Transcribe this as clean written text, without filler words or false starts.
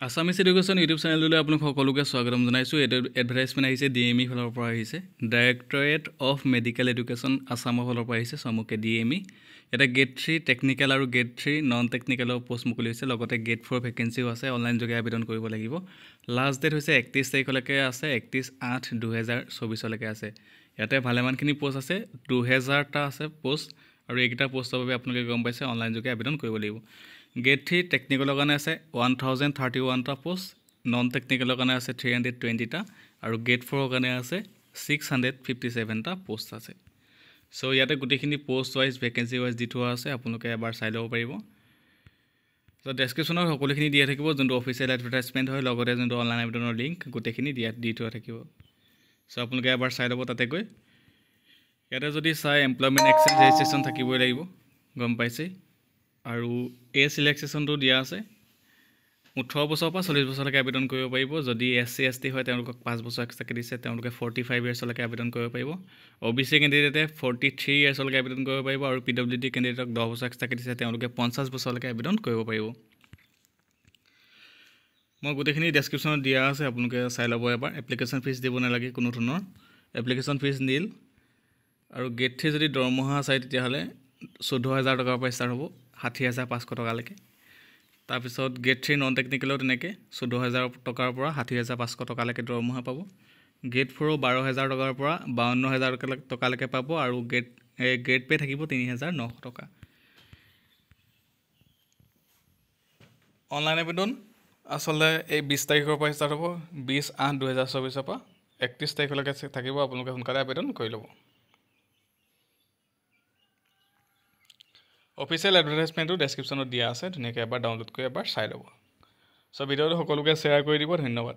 Assamese education YouTube চেনেললৈ আপোনাক সকলোকে স্বাগতম জনাইছোঁ। এইটো এডভাৰটাইজমেণ্ট আহিছে DME ফালৰ পৰা আহিছে, ডাইৰেক্টৰেট অফ মেডিকেল এডুকেশ্যন আছামৰ ফালৰ পৰা আহিছে, চমুকে DME। এটা গেট 3 টেকনিকেল আৰু গেট 3 নন টেকনিকেলৰ পোষ্ট মুকলি হৈছে, লগতে গেট 4 ভেকেঞ্চিও আছে। অনলাইন যোগে আবেদন কৰিব লাগিব। লাষ্ট ডেট হৈছে 31 তাৰিখলৈকে আছে, 31/8/2024লৈকে আছে। ইয়াতে ভালেমানখিনি পোষ্ট আছে, 2000টা আছে পোষ্ট, আৰু এইকেইটা পোষ্টৰ বাবে আপোনালোকে গম পাইছে অনলাইন যোগে আবেদন কৰিব লাগিব। গেট 3 টেকনিকেলৰ কাৰণে আছে 1031টা পোষ্ট, নন টেকনিকেলৰ কাৰণে আছে 320টা, আৰু গেট 4ৰ কাৰণে আছে 657টা পোষ্ট আছে। চ' ইয়াতে গোটেইখিনি পোষ্ট ৱাইজ ভেকেঞ্চি ৱাইজ দি থোৱা আছে, আপোনালোকে এবাৰ চাই ল'ব পাৰিব। চ' ডেছক্ৰিপশ্যনত সকলোখিনি দিয়া থাকিব, যোনটো অফিচিয়েল এডভাৰটাইজমেণ্ট হয়, লগতে যোনটো অনলাইন আবেদনৰ লিংক, গোটেইখিনি দি থোৱা থাকিব। চ' আপোনালোকে এবাৰ চাই ল'ব তাতে গৈ। ইয়াতে যদি চাই এমপ্লয়মেণ্ট এক্সচেঞ্জ ৰেজিষ্ট্ৰেশ্যন থাকিবই লাগিব, গম পাইছেই। আৰু এই ছিলেকশ্যনটো দিয়া আছে 18 বছৰৰ পৰা 40 বছৰলৈকে আবেদন কৰিব পাৰিব। যদি SC ST হয় তেওঁলোকক 5 বছৰ এক্সট্ৰাকৈ দিছে, তেওঁলোকে 45 ইয়াৰ্ছলৈকে আবেদন কৰিব পাৰিব। OBC কেণ্ডিডেটে 43 ইয়াৰ্ছলৈকে আবেদন কৰিব পাৰিব, আৰু PWD কেণ্ডিডেটক 10 বছৰ এক্সট্ৰাকৈ দিছে, তেওঁলোকে 50 বছৰলৈকে আবেদন কৰিব পাৰিব। মই গোটেইখিনি ডেছক্ৰিপশ্যনত দিয়া আছে, আপোনালোকে চাই ল'ব এবাৰ। এপ্লিকেশ্যন ফিজ দিব নালাগে কোনো ধৰণৰ, এপ্লিকেশ্যন ফিজ নীল। আৰু গেট 3 যদি দৰমহা চাই তেতিয়াহ'লে 14,000 টকাৰ পৰা ষ্টাৰ্ট হ'ব 60,500 টকালৈকে। তাৰপিছত গেট 3 নন টেকনিকেলত তেনেকৈ 14,000 টকাৰ পৰা 60,500 টকালৈকে দৰমহা পাব। গেট 4 12,000 টকাৰ পৰা 52,000 টকালৈকে পাব, আৰু গ্ৰেড পে' থাকিব 3,900 টকা। অনলাইন আবেদন আচলতে এই 20 তাৰিখৰ পৰা ষ্টাৰ্ট হ'ব, 20/8/2024 পৰা 31 তাৰিখলৈকে থাকিব। আপোনালোকে সোনকালে আবেদন কৰি ল'ব। অফিচিয়েল এডভাৰটাইজমেণ্টটো ডেছক্ৰিপশ্যনত দিয়া আছে, ধুনীয়াকৈ এবাৰ ডাউনলোড কৰি এবাৰ চাই ল'ব। চ' ভিডিঅ'টো সকলোকে শ্বেয়াৰ কৰি দিব। ধন্যবাদ।